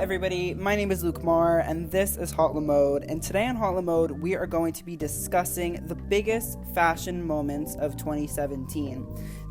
everybody, my name is Luke Marr and this is HauteLeMode, and today on HauteLeMode we are going to be discussing the biggest fashion moments of 2017.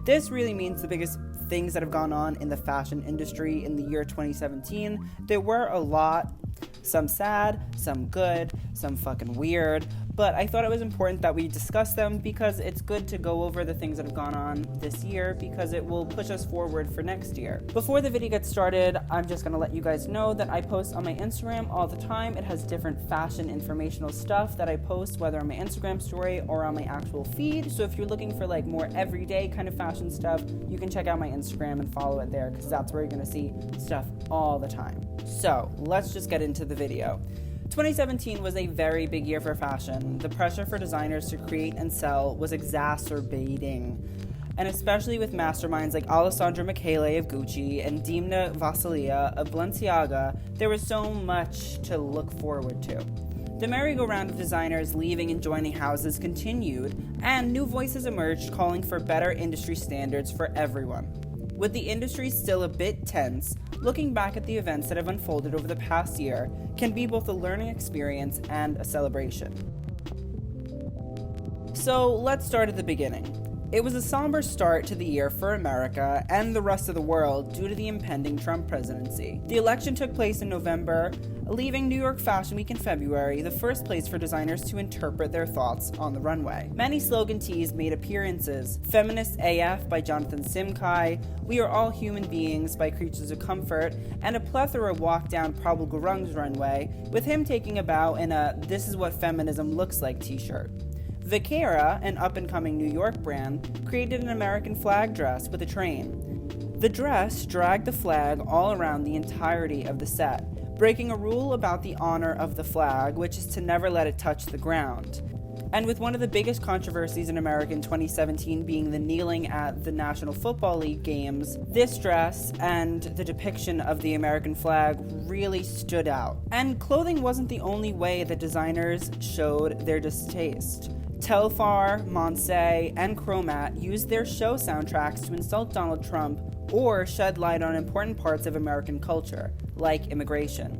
This really means the biggest things that have gone on in the fashion industry in the year 2017. There were a lot, some sad, some good, some fucking weird, but I thought it was important that we discuss them because it's good to go over the things that have gone on this year because it will push us forward for next year. Before the video gets started, I'm just gonna let you guys know that I post on my Instagram all the time. It has different fashion informational stuff that I post, whether on my Instagram story or on my actual feed. So if you're looking for like more everyday kind of fashion stuff, you can check out my Instagram and follow it there because that's where you're gonna see stuff all the time. So let's just get into the video. 2017 was a very big year for fashion. The pressure for designers to create and sell was exacerbating. And especially with masterminds like Alessandro Michele of Gucci and Dimna Vassilia of Balenciaga, there was so much to look forward to. The merry-go-round of designers leaving and joining houses continued, and new voices emerged calling for better industry standards for everyone. With the industry still a bit tense, looking back at the events that have unfolded over the past year can be both a learning experience and a celebration. So let's start at the beginning. It was a somber start to the year for America and the rest of the world due to the impending Trump presidency. The election took place in November, leaving New York Fashion Week in February the first place for designers to interpret their thoughts on the runway. Many slogan tees made appearances: Feminist AF by Jonathan Simkai, We Are All Human Beings by Creatures of Comfort, and a plethora walked down Prabal Gurung's runway, with him taking a bow in a "This is what feminism looks like" t-shirt. Vaquera, an up-and-coming New York brand, created an American flag dress with a train. The dress dragged the flag all around the entirety of the set, breaking a rule about the honor of the flag, which is to never let it touch the ground. And with one of the biggest controversies in America in 2017 being the kneeling at the National Football League games, this dress and the depiction of the American flag really stood out. And clothing wasn't the only way that designers showed their distaste. Telfar, Monse, and Chromat used their show soundtracks to insult Donald Trump or shed light on important parts of American culture, like immigration.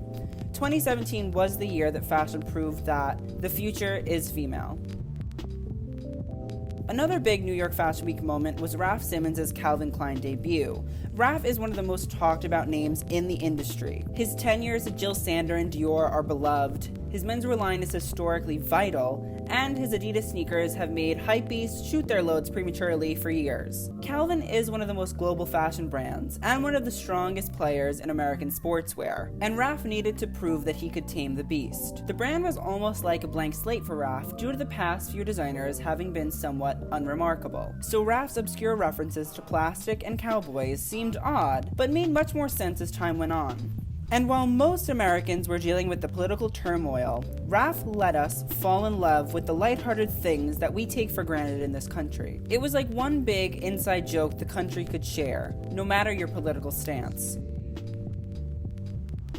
2017 was the year that fashion proved that the future is female. Another big New York Fashion Week moment was Raf Simons' Calvin Klein debut. Raf is one of the most talked about names in the industry. His tenures at Jill Sander and Dior are beloved, his menswear line is historically vital, and his Adidas sneakers have made hypebeasts shoot their loads prematurely for years. Calvin is one of the most global fashion brands, and one of the strongest players in American sportswear, and Raf needed to prove that he could tame the beast. The brand was almost like a blank slate for Raf due to the past few designers having been somewhat unremarkable. So Raf's obscure references to plastic and cowboys seemed odd, but made much more sense as time went on. And while most Americans were dealing with the political turmoil, Raf let us fall in love with the lighthearted things that we take for granted in this country. It was like one big inside joke the country could share, no matter your political stance.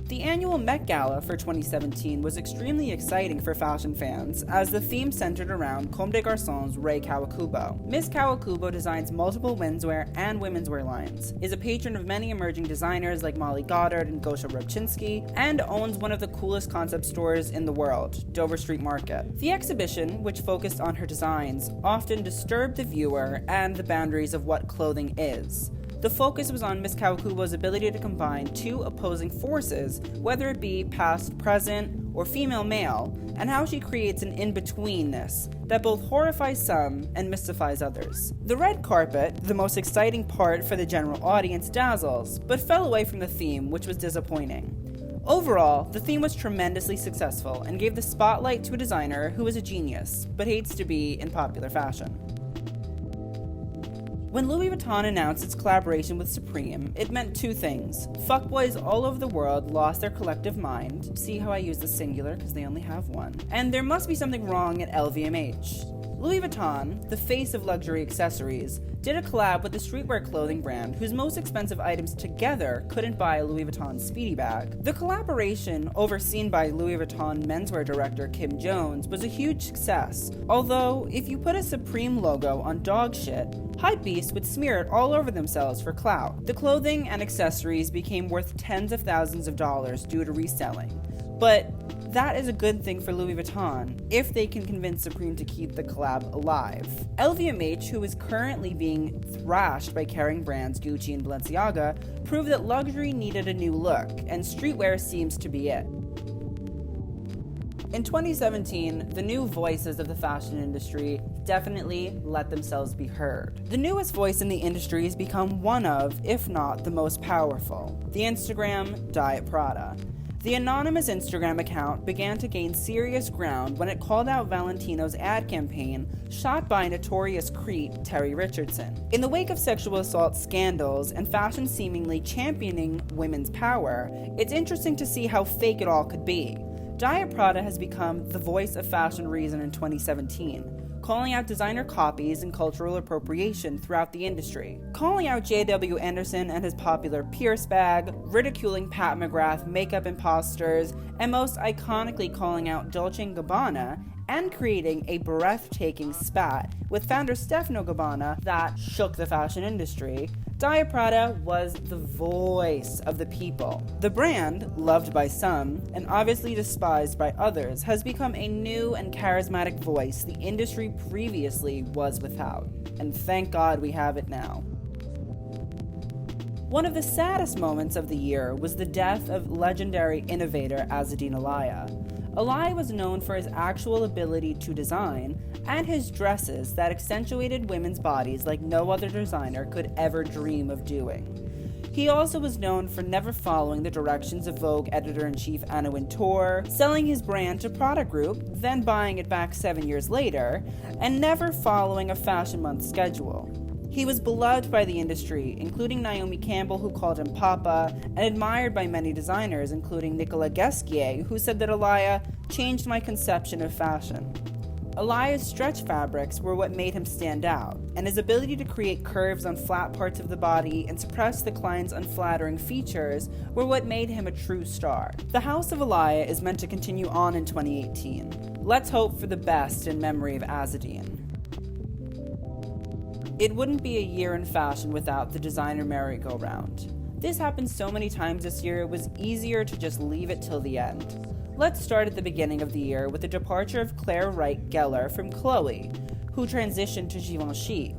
The annual Met Gala for 2017 was extremely exciting for fashion fans, as the theme centered around Comme des Garçons' Rei Kawakubo. Miss Kawakubo designs multiple menswear and womenswear lines, is a patron of many emerging designers like Molly Goddard and Gosha Rubchinsky, and owns one of the coolest concept stores in the world, Dover Street Market. The exhibition, which focused on her designs, often disturbed the viewer and the boundaries of what clothing is. The focus was on Miss Kawakubo's ability to combine two opposing forces, whether it be past, present, or female-male, and how she creates an in-betweenness that both horrifies some and mystifies others. The red carpet, the most exciting part for the general audience, dazzles, but fell away from the theme, which was disappointing. Overall, the theme was tremendously successful and gave the spotlight to a designer who is a genius, but hates to be in popular fashion. When Louis Vuitton announced its collaboration with Supreme, it meant two things. Fuckboys all over the world lost their collective mind. See how I use the singular because they only have one. And there must be something wrong at LVMH. Louis Vuitton, the face of luxury accessories, did a collab with the streetwear clothing brand whose most expensive items together couldn't buy a Louis Vuitton Speedy bag. The collaboration, overseen by Louis Vuitton menswear director Kim Jones, was a huge success, although if you put a Supreme logo on dog shit, hypebeasts would smear it all over themselves for clout. The clothing and accessories became worth tens of thousands of dollars due to reselling. But that is a good thing for Louis Vuitton if they can convince Supreme to keep the collab alive. LVMH, who is currently being thrashed by Kering brands Gucci and Balenciaga, proved that luxury needed a new look, and streetwear seems to be it. In 2017, the new voices of the fashion industry definitely let themselves be heard. The newest voice in the industry has become one of, if not the most powerful, the Instagram Diet Prada. The anonymous Instagram account began to gain serious ground when it called out Valentino's ad campaign shot by notorious creep Terry Richardson. In the wake of sexual assault scandals and fashion seemingly championing women's power, it's interesting to see how fake it all could be. Diet Prada has become the voice of fashion reason in 2017. Calling out designer copies and cultural appropriation throughout the industry, calling out J.W. Anderson and his popular Pierce bag, ridiculing Pat McGrath makeup imposters, and most iconically calling out Dolce Gabbana, and creating a breathtaking spat with founder Stefano Gabbana that shook the fashion industry. Diet Prada was the voice of the people. The brand, loved by some and obviously despised by others, has become a new and charismatic voice the industry previously was without. And thank God we have it now. One of the saddest moments of the year was the death of legendary innovator Azzedine Alaïa. Alaïa was known for his actual ability to design and his dresses that accentuated women's bodies like no other designer could ever dream of doing. He also was known for never following the directions of Vogue editor-in-chief Anna Wintour, selling his brand to Prada Group, then buying it back 7 years later, and never following a Fashion Month schedule. He was beloved by the industry, including Naomi Campbell, who called him Papa, and admired by many designers, including Nicolas Ghesquière, who said that Alaïa changed my conception of fashion. Alaïa's stretch fabrics were what made him stand out, and his ability to create curves on flat parts of the body and suppress the client's unflattering features were what made him a true star. The House of Alaïa is meant to continue on in 2018. Let's hope for the best in memory of Azzedine. It wouldn't be a year in fashion without the designer merry-go-round. This happened so many times this year it was easier to just leave it till the end. Let's start at the beginning of the year with the departure of Claire Wright Geller from Chloé, who transitioned to Givenchy.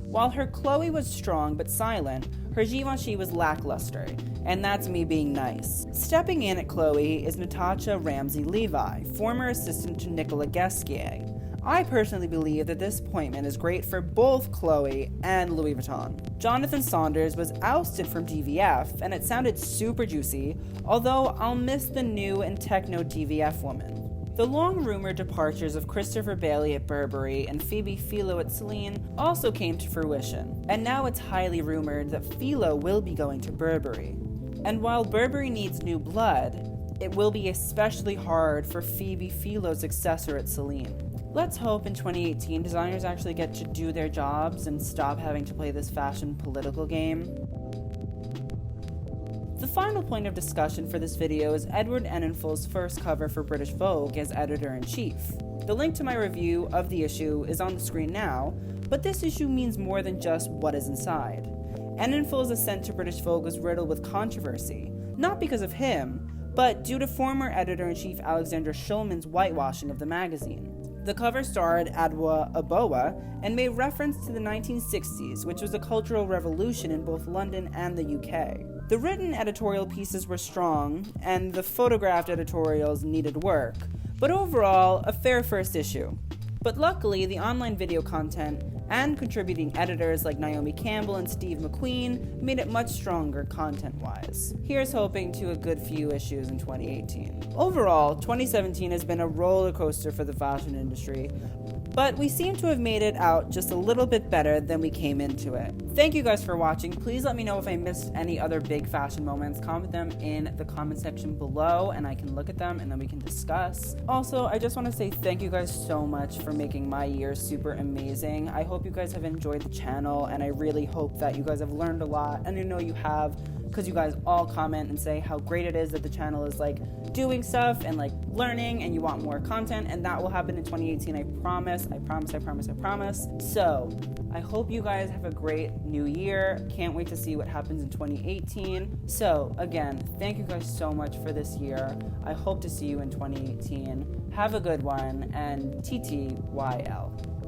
While her Chloé was strong but silent, her Givenchy was lackluster, and that's me being nice. Stepping in at Chloé is Natasha Ramsey-Levi, former assistant to Nicolas Ghesquière. I personally believe that this appointment is great for both Chloé and Louis Vuitton. Jonathan Saunders was ousted from DVF, and it sounded super juicy, although I'll miss the new and techno DVF woman. The long-rumored departures of Christopher Bailey at Burberry and Phoebe Philo at Celine also came to fruition, and now it's highly rumored that Philo will be going to Burberry. And while Burberry needs new blood, it will be especially hard for Phoebe Philo's successor at Celine. Let's hope in 2018 designers actually get to do their jobs and stop having to play this fashion political game. The final point of discussion for this video is Edward Enninful's first cover for British Vogue as editor-in-chief. The link to my review of the issue is on the screen now, but this issue means more than just what is inside. Enninful's ascent to British Vogue was riddled with controversy, not because of him, but due to former editor-in-chief Alexander Schulman's whitewashing of the magazine. The cover starred Adwoa Aboah and made reference to the 1960s, which was a cultural revolution in both London and the UK. The written editorial pieces were strong, and the photographed editorials needed work, but overall, a fair first issue. But luckily, the online video content and contributing editors like Naomi Campbell and Steve McQueen made it much stronger content-wise. Here's hoping to a good few issues in 2018. Overall, 2017 has been a roller coaster for the fashion industry, but we seem to have made it out just a little bit better than we came into it. Thank you guys for watching. Please let me know if I missed any other big fashion moments. Comment them in the comment section below and I can look at them and then we can discuss. Also, I just want to say thank you guys so much for making my year super amazing. I hope you guys have enjoyed the channel and I really hope that you guys have learned a lot, and I know you have, because you guys all comment and say how great it is that the channel is like doing stuff and like learning and you want more content, and that will happen in 2018. I promise, I promise, I promise, I promise. So I hope you guys have a great new year. Can't wait to see what happens in 2018. So again, thank you guys so much for this year. I hope to see you in 2018. Have a good one, and TTYL.